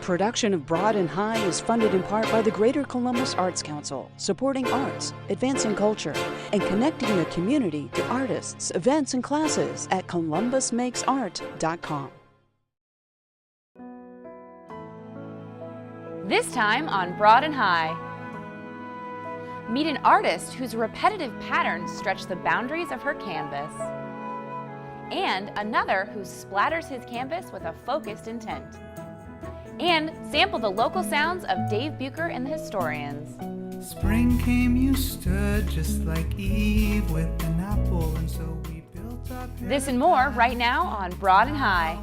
production of Broad and High is funded in part by the Greater Columbus Arts Council, supporting arts, advancing culture, and connecting the community to artists, events, and classes at columbusmakesart.com. This time on Broad and High. Meet an artist whose repetitive patterns stretch the boundaries of her canvas. And another who splatters his canvas with a focused intent. And sample the local sounds of Dave Bucher and the Historians. Spring came, you stood just like Eve with an apple, and so we built up. This and more right now on Broad and High.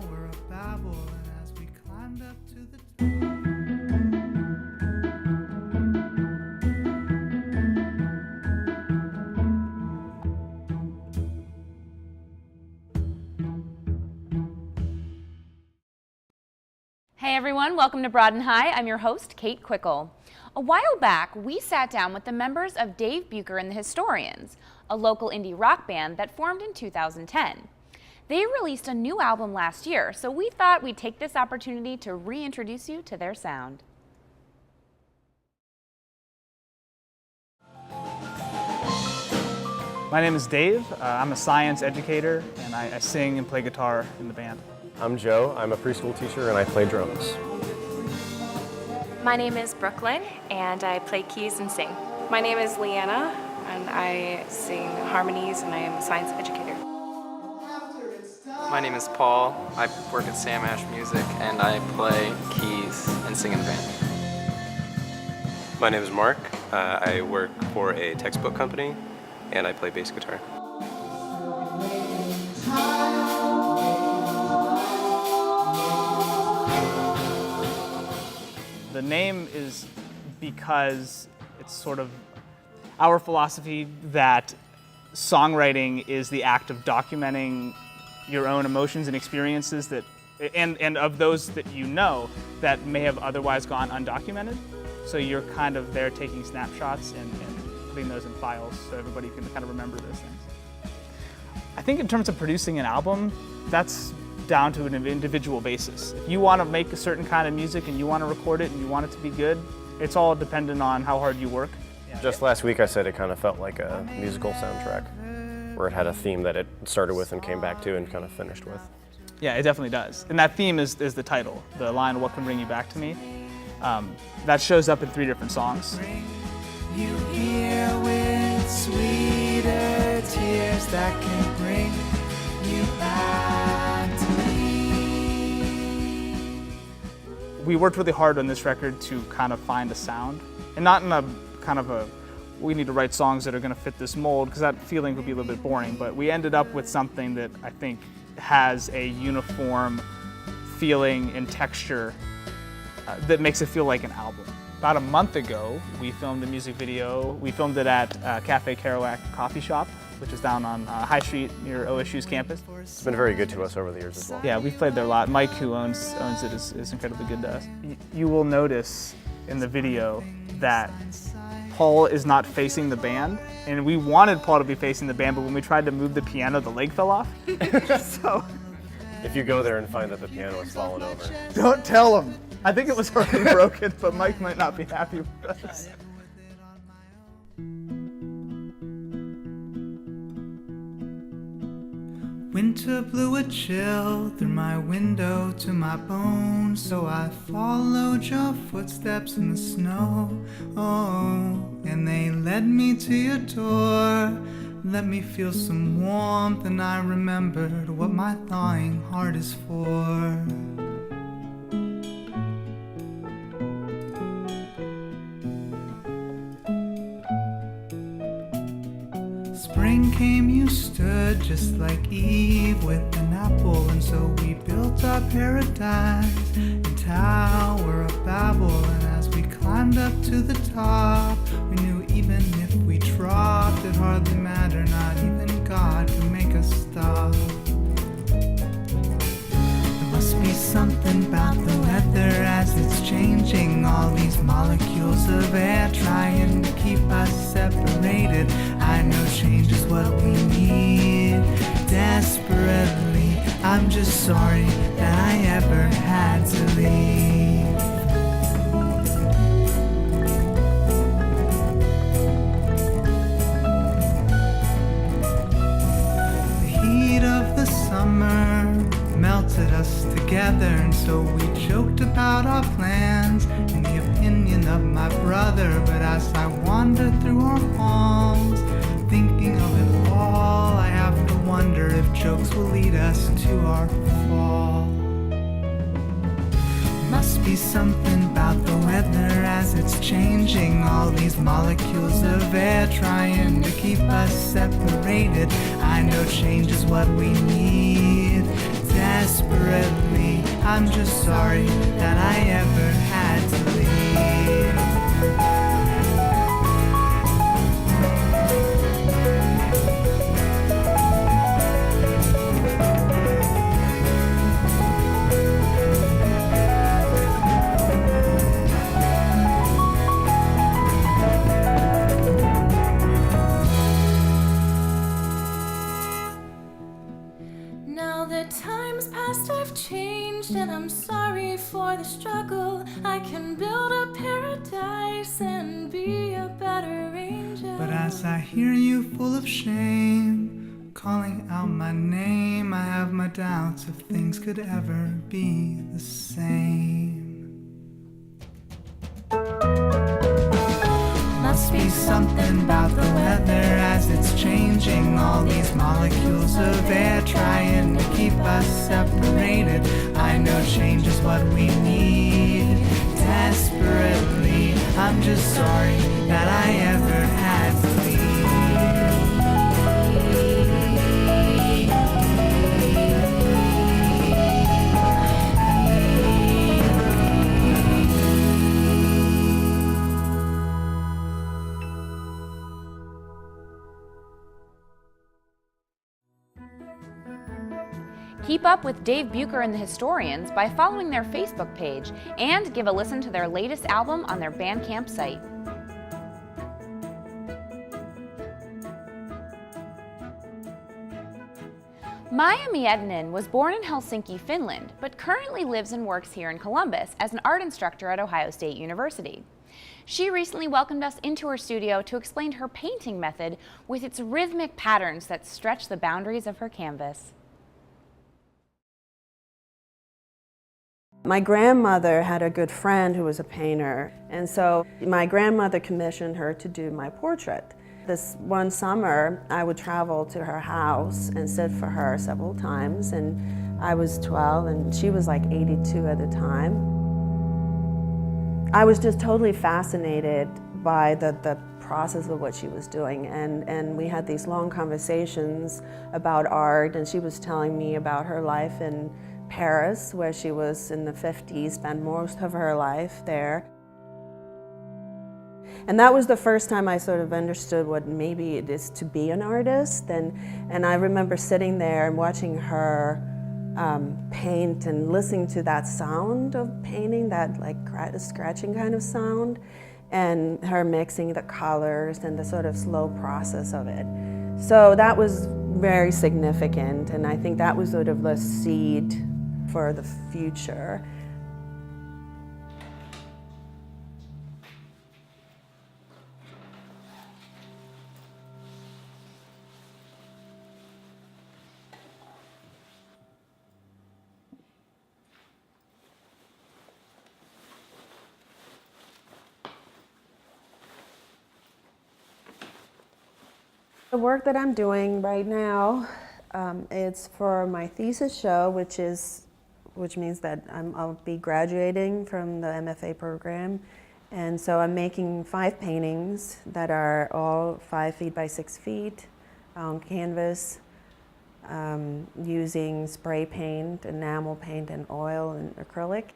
Hey everyone, welcome to Broad and High. I'm your host, Kate Quickle. A while back, we sat down with the members of Dave Bucher and the Historians, a local indie rock band that formed in 2010. They released a new album last year, so we thought we'd take this opportunity to reintroduce you to their sound. My name is Dave. I'm a science educator, and I sing and play guitar in the band. I'm Joe. I'm a preschool teacher and I play drums. My name is Brooklyn and I play keys and sing. My name is Leanna and I sing harmonies and I am a science educator. My name is Paul. I work at Sam Ash Music and I play keys and sing in the band. My name is Mark. I work for a textbook company and I play bass guitar. The name is because it's sort of our philosophy that songwriting is the act of documenting your own emotions and experiences that, and of those that you know that may have otherwise gone undocumented. So you're kind of there taking snapshots and putting those in files so everybody can kind of remember those things. I think in terms of producing an album, that's down to an individual basis. If you want to make a certain kind of music and you want to record it and you want it to be good, it's all dependent on how hard you work. Just last week I said it kind of felt like a musical soundtrack where it had a theme that it started with and came back to and kind of finished with. Yeah, it definitely does. And that theme is the title, the line, "What Can Bring You Back to Me?" That shows up in 3 different songs. You hear with sweeter tears that can bring you back to me. We worked really hard on this record to kind of find a sound, and not in a kind of a, we need to write songs that are going to fit this mold, because that feeling would be a little bit boring, but we ended up with something that I think has a uniform feeling and texture that makes it feel like an album. About a month ago, we filmed a music video. We filmed it at Cafe Kerouac Coffee Shop, which is down on High Street near OSU's campus. It's been very good to us over the years as well. Yeah, we've played there a lot. Mike, who owns it, is incredibly good to us. You will notice in the video that Paul is not facing the band, and we wanted Paul to be facing the band, but when we tried to move the piano, the leg fell off. So, if you go there and find that the piano has fallen over. Don't tell him. I think it was already broken, but Mike might not be happy with us. Winter blew a chill through my window to my bones, so I followed your footsteps in the snow. Oh, and they led me to your door, let me feel some warmth, and I remembered what my thawing heart is for. Spring came, you stood just like Eve with an apple, and so we built our paradise, a tower of Babel. And as we climbed up to the top, we knew even if we dropped, it hardly mattered. Not even God could make us stop. There must be something about the weather as it's changing. All these molecules of air trying to keep us separated. I know change is what we need desperately. I'm just sorry that I ever had to leave. so we joked about our plans and the opinion of my brother. But as I wander through our halls, thinking of it all, I have to wonder if jokes will lead us to our fall. Must be something about the weather as it's changing. All these molecules of air trying to keep us separated. I know change is what we need desperately. I'm just sorry that I ever had to leave. Now the time's past, I've changed, and I'm sorry for the struggle. I can build a paradise and be a better angel. But as I hear you full of shame, calling out my name, I have my doubts if things could ever be the same. Must be something about the weather as it's changing. All these molecules of air trying to keep us separated. I know change is what we need desperately. I'm just sorry that I ever had to leave. Keep up with Dave Bucher and the Historians by following their Facebook page and give a listen to their latest album on their Bandcamp site. Maija Miettinen was born in Helsinki, Finland, but currently lives and works here in Columbus as an art instructor at Ohio State University. She recently welcomed us into her studio to explain her painting method with its rhythmic patterns that stretch the boundaries of her canvas. My grandmother had a good friend who was a painter, and so my grandmother commissioned her to do my portrait. This one summer, I would travel to her house and sit for her several times, and I was 12 and she was like 82 at the time. I was just totally fascinated by the process of what she was doing, and we had these long conversations about art, and she was telling me about her life in Paris, where she was in the 50s, spent most of her life there. And that was the first time I sort of understood what maybe it is to be an artist. And I remember sitting there and watching her paint and listening to that sound of painting, that like scratching kind of sound, and her mixing the colors and the sort of slow process of it. So that was very significant, and I think that was sort of the seed for the future. The work that I'm doing right now, it's for my thesis show, which means that I'll be graduating from the MFA program. And so I'm making 5 paintings that are all 5 feet by 6 feet on canvas, using spray paint, enamel paint, and oil and acrylic.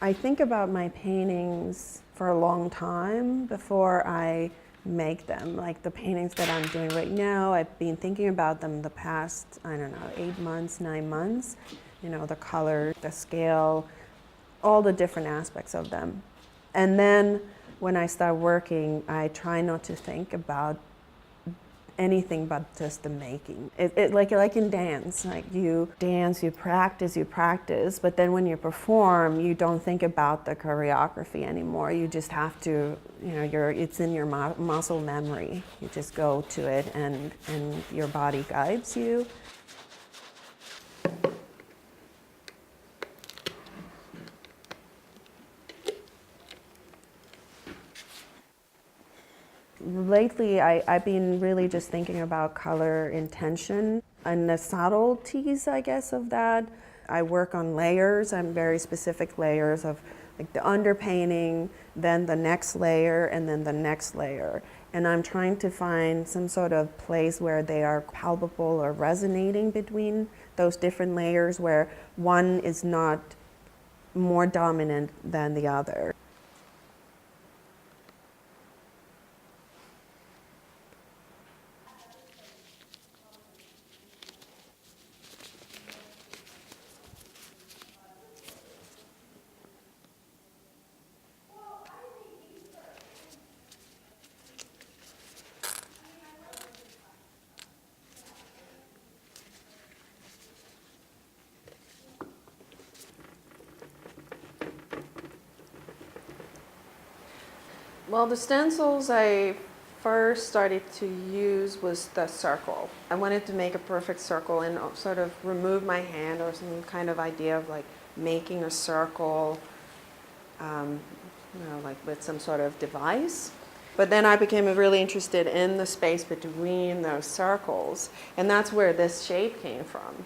I think about my paintings for a long time before I make them. Like the paintings that I'm doing right now, I've been thinking about them the past, I don't know, 8 months, 9 months. You know, the color, the scale, all the different aspects of them. And then when I start working, I try not to think about anything but just the making. Like in dance, like you dance, you practice, but then when you perform, you don't think about the choreography anymore. You just have to, it's in your muscle memory. You just go to it and your body guides you. Lately, I've been really just thinking about color intention and the subtleties, I guess, of that. I work on layers, and very specific layers of like the underpainting, then the next layer, and then the next layer. And I'm trying to find some sort of place where they are palpable or resonating between those different layers, where one is not more dominant than the other. Well, the stencils I first started to use was the circle. I wanted to make a perfect circle and sort of remove my hand or some kind of idea of like making a circle, like with some sort of device. But then I became really interested in the space between those circles, and that's where this shape came from.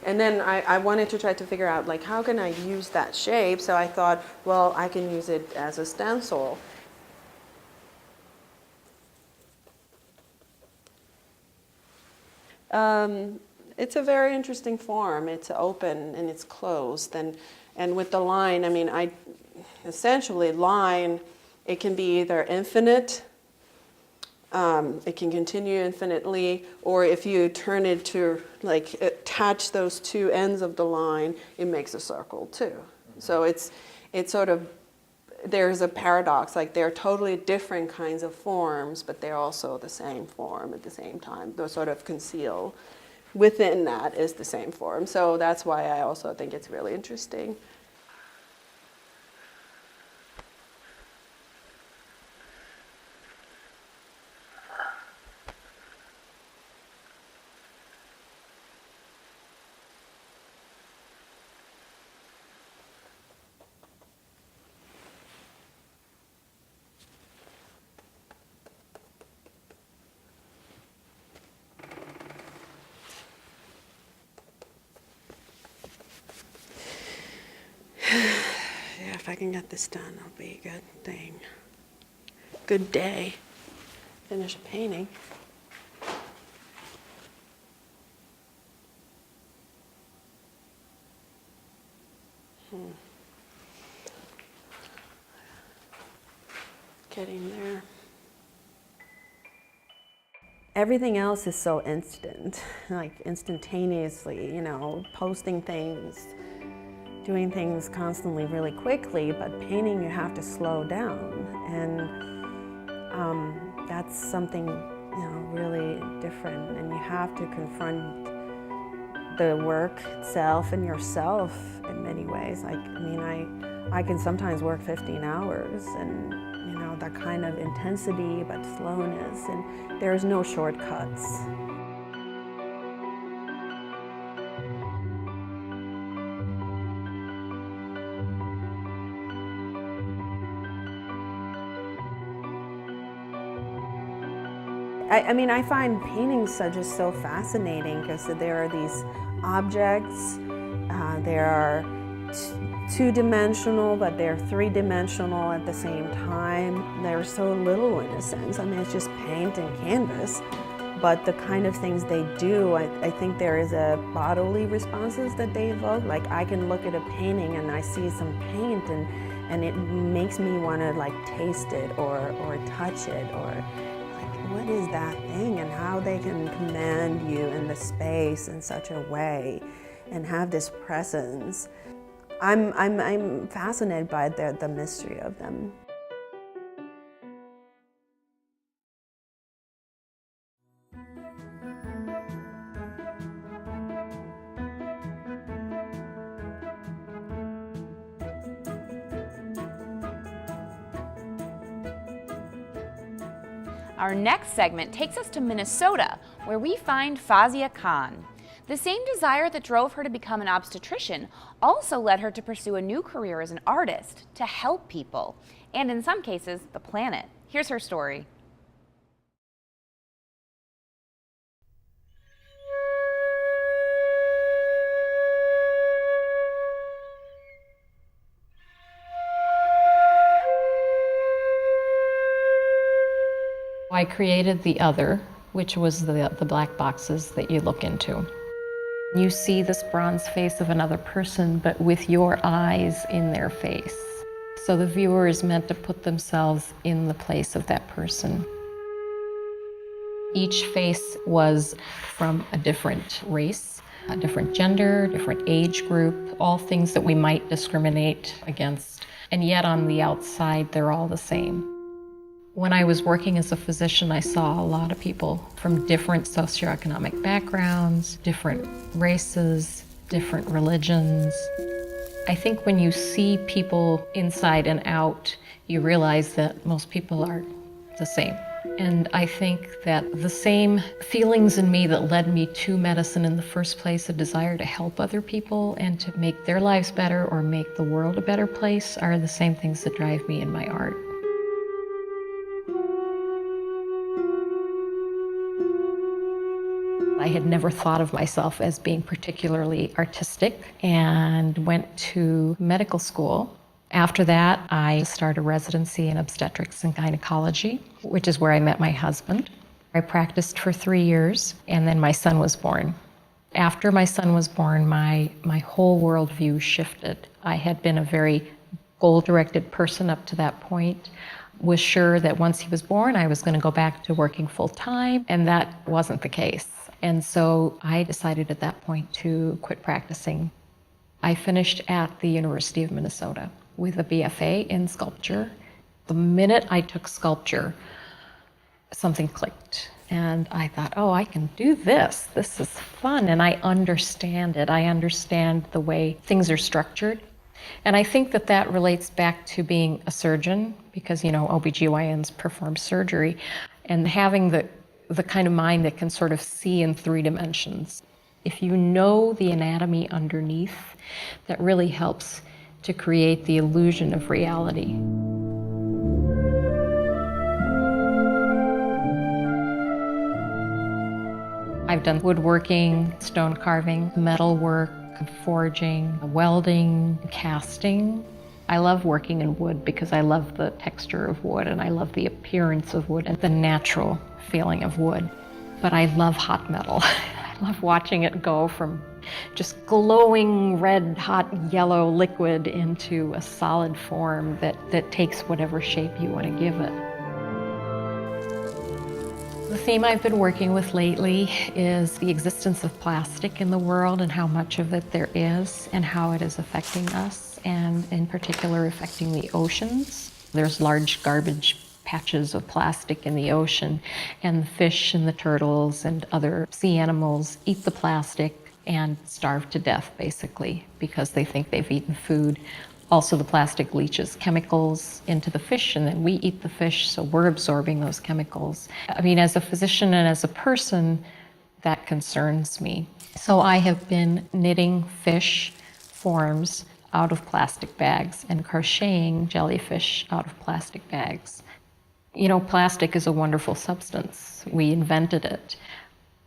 And then I wanted to try to figure out like how can I use that shape, so I thought, well, I can use it as a stencil. It's a very interesting form. It's open and it's closed, and with the line, I mean, essentially line, it can be either infinite, it can continue infinitely, or if you turn it to like attach those two ends of the line, it makes a circle too. So it's sort of, there's a paradox, like they're totally different kinds of forms, but they're also the same form at the same time. They're sort of concealed within that is the same form. So that's why I also think it's really interesting. Yeah, if I can get this done, it'll be a good thing. Good day. Finish a painting. Getting there. Everything else is so instant, like instantaneously, posting things, doing things constantly really quickly, but painting you have to slow down, and that's something really different, and you have to confront the work itself and yourself in many ways. Like, I can sometimes work 15 hours and that kind of intensity but slowness, and there's no shortcuts. I find paintings just so fascinating because there are these objects, they are two-dimensional, but they're three-dimensional at the same time. They're so little in a sense. It's just paint and canvas, but the kind of things they do, I think there is a bodily responses that they evoke. Like I can look at a painting and I see some paint and it makes me want to like taste it or touch it, or what is that thing, and how they can command you in the space in such a way and have this presence. I'm fascinated by the mystery of them. Our next segment takes us to Minnesota, where we find Fazia Khan. The same desire that drove her to become an obstetrician also led her to pursue a new career as an artist to help people, and in some cases, the planet. Here's her story. I created the other, which was the black boxes that you look into. You see this bronze face of another person, but with your eyes in their face. So the viewer is meant to put themselves in the place of that person. Each face was from a different race, a different gender, different age group, all things that we might discriminate against. And yet on the outside, they're all the same. When I was working as a physician, I saw a lot of people from different socioeconomic backgrounds, different races, different religions. I think when you see people inside and out, you realize that most people are the same. And I think that the same feelings in me that led me to medicine in the first place, a desire to help other people and to make their lives better or make the world a better place, are the same things that drive me in my art. I had never thought of myself as being particularly artistic and went to medical school. After that, I started a residency in obstetrics and gynecology, which is where I met my husband. I practiced for 3 years, and then my son was born. After my son was born, my whole worldview shifted. I had been a very goal-directed person up to that point, was sure that once he was born, I was going to go back to working full-time, and that wasn't the case. And so I decided at that point to quit practicing. I finished at the University of Minnesota with a BFA in sculpture. The minute I took sculpture, something clicked. And I thought, oh, I can do this. This is fun. And I understand it. I understand the way things are structured. And I think that that relates back to being a surgeon, because, you know, OBGYNs perform surgery, and having the kind of mind that can sort of see in 3 dimensions. If you know the anatomy underneath, that really helps to create the illusion of reality. I've done woodworking, stone carving, metal work, forging, welding, casting. I love working in wood because I love the texture of wood and I love the appearance of wood and the natural feeling of wood. But I love hot metal. I love watching it go from just glowing red, hot yellow liquid into a solid form that takes whatever shape you want to give it. The theme I've been working with lately is the existence of plastic in the world and how much of it there is and how it is affecting us, and in particular affecting the oceans. There's large garbage patches of plastic in the ocean, and the fish and the turtles and other sea animals eat the plastic and starve to death, basically, because they think they've eaten food. Also, the plastic leaches chemicals into the fish, and then we eat the fish, so we're absorbing those chemicals. I mean, as a physician and as a person, that concerns me. So I have been knitting fish forms out of plastic bags and crocheting jellyfish out of plastic bags. You know, plastic is a wonderful substance. We invented it.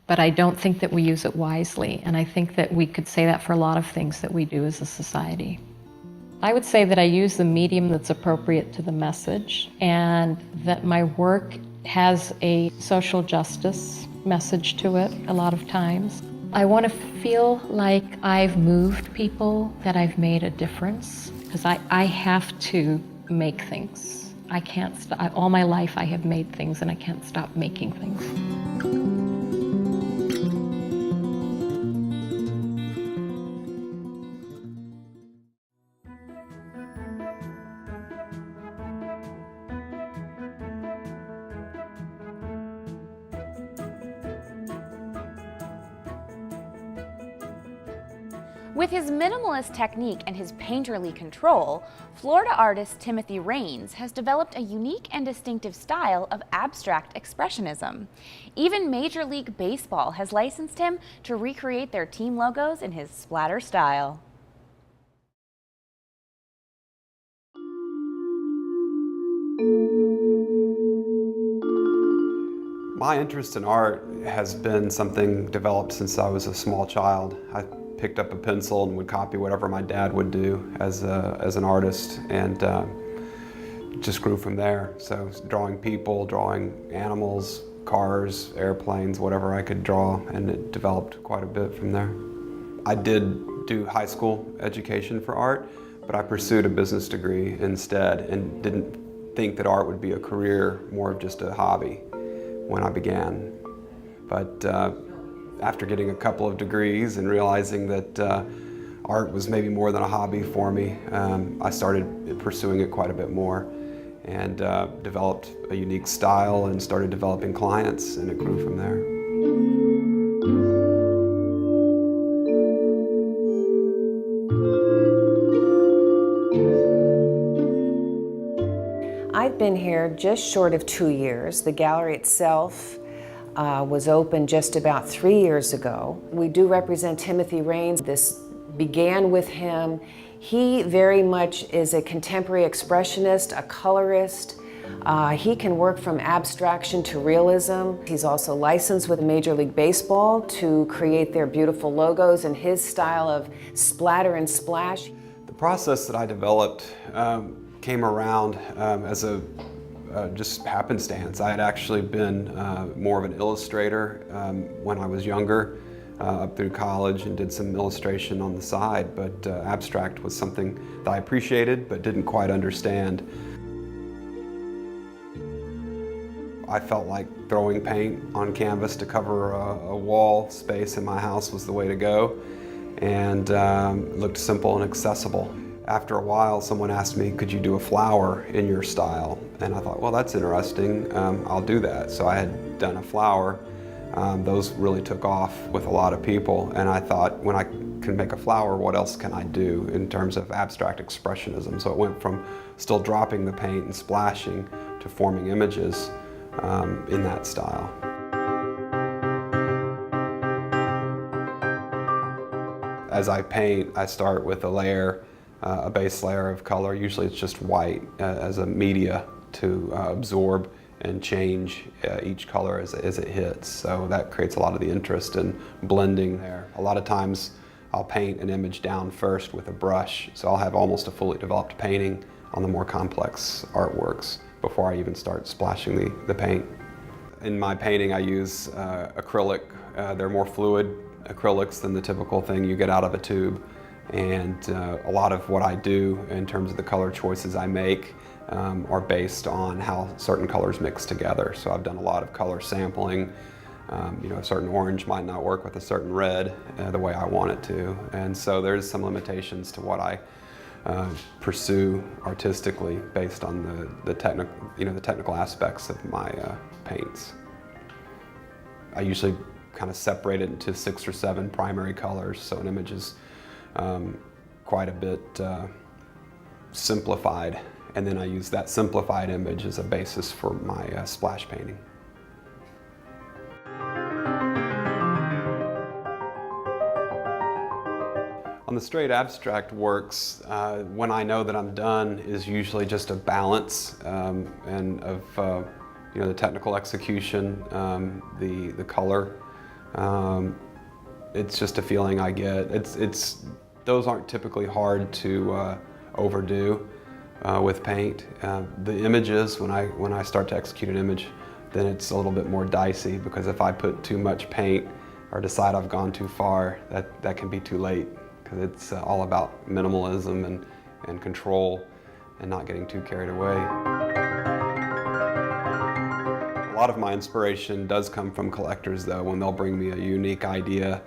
But I don't think that we use it wisely, and I think that we could say that for a lot of things that we do as a society. I would say that I use the medium that's appropriate to the message, and that my work has a social justice message to it a lot of times. I want to feel like I've moved people, that I've made a difference, because I have to make things. I can't stop. All my life I have made things, and I can't stop making things. With his minimalist technique and his painterly control, Florida artist Timothy Raines has developed a unique and distinctive style of abstract expressionism. Even Major League Baseball has licensed him to recreate their team logos in his splatter style. My interest in art has been something developed since I was a small child. I picked up a pencil and would copy whatever my dad would do as an artist, and just grew from there. So drawing people, drawing animals, cars, airplanes, whatever I could draw, and it developed quite a bit from there. I did do high school education for art, but I pursued a business degree instead and didn't think that art would be a career, more of just a hobby when I began. But after getting a couple of degrees and realizing that art was maybe more than a hobby for me, I started pursuing it quite a bit more and developed a unique style and started developing clients, and it grew from there. I've been here just short of 2 years. The gallery itself was open just about 3 years ago. We do represent Timothy Raines. This began with him. He very much is a contemporary expressionist, a colorist. He can work from abstraction to realism. He's also licensed with Major League Baseball to create their beautiful logos in his style of splatter and splash. The process that I developed came around as a just happenstance. I had actually been more of an illustrator when I was younger, up through college, and did some illustration on the side, but abstract was something that I appreciated but didn't quite understand. I felt like throwing paint on canvas to cover a wall space in my house was the way to go, and it looked simple and accessible. After a while, someone asked me, could you do a flower in your style? And I thought, well, that's interesting, I'll do that. So I had done a flower. Those really took off with a lot of people, and I thought, when I can make a flower, what else can I do in terms of abstract expressionism? So it went from still dropping the paint and splashing to forming images in that style. As I paint, I start with a layer, a base layer of color. Usually it's just white as a media to absorb and change each color as it hits. So that creates a lot of the interest in blending there. A lot of times I'll paint an image down first with a brush, so I'll have almost a fully developed painting on the more complex artworks before I even start splashing the paint. In my painting I use acrylic. They're more fluid acrylics than the typical thing you get out of a tube. And a lot of what I do in terms of the color choices I make are based on how certain colors mix together. So I've done a lot of color sampling. A certain orange might not work with a certain red the way I want it to. And so there's some limitations to what I pursue artistically based on the technical aspects of my paints. I usually kind of separate it into 6 or 7 primary colors, so an image is quite a bit simplified, and then I use that simplified image as a basis for my splash painting. On the straight abstract works, when I know that I'm done is usually just a balance and of the technical execution, the color. It's just a feeling I get. Those aren't typically hard to overdo with paint. The images, when I start to execute an image, then it's a little bit more dicey, because if I put too much paint or decide I've gone too far, that can be too late, because it's all about minimalism and control and not getting too carried away. A lot of my inspiration does come from collectors, though, when they'll bring me a unique idea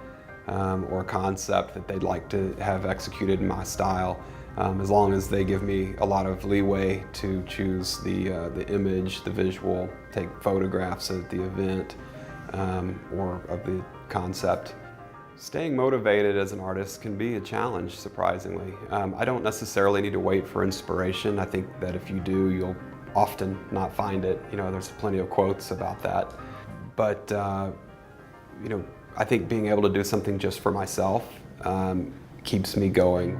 or concept that they'd like to have executed in my style, as long as they give me a lot of leeway to choose the image, the visual, take photographs at the event or of the concept. Staying motivated as an artist can be a challenge, surprisingly. I don't necessarily need to wait for inspiration. I think that if you do, you'll often not find it. You know, there's plenty of quotes about that. But, you know, I think being able to do something just for myself keeps me going.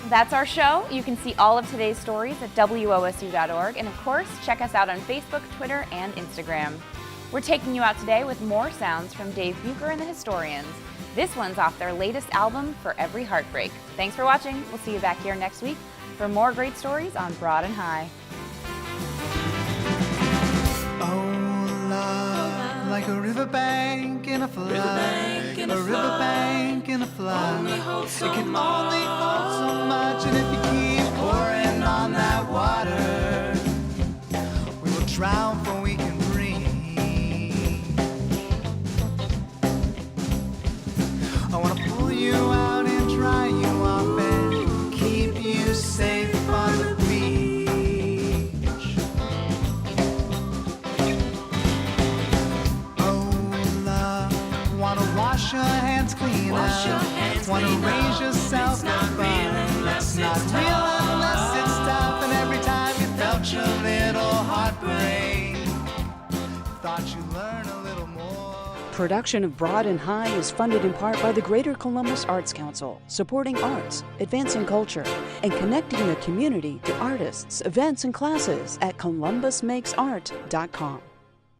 That's our show. You can see all of today's stories at WOSU.org, and of course, check us out on Facebook, Twitter, and Instagram. We're taking you out today with more sounds from Dave Bucher and the Historians. This one's off their latest album, For Every Heartbreak. Thanks for watching. We'll see you back here next week for more great stories on Broad and High. Oh, love, like a riverbank in a flood, a riverbank in a flood. It can only hold so much, and if you keep pouring on that water, we will drown before we can breathe. I want to pull you out and dry you off and keep you safe on the beach. Oh, love, want to wash your hands clean up, want to raise yourself above. It's not real unless it's tough, and every time you felt your little heart break, thought you'd learn a little more. Production of Broad and High is funded in part by the Greater Columbus Arts Council, supporting arts, advancing culture, and connecting the community to artists, events, and classes at columbusmakesart.com.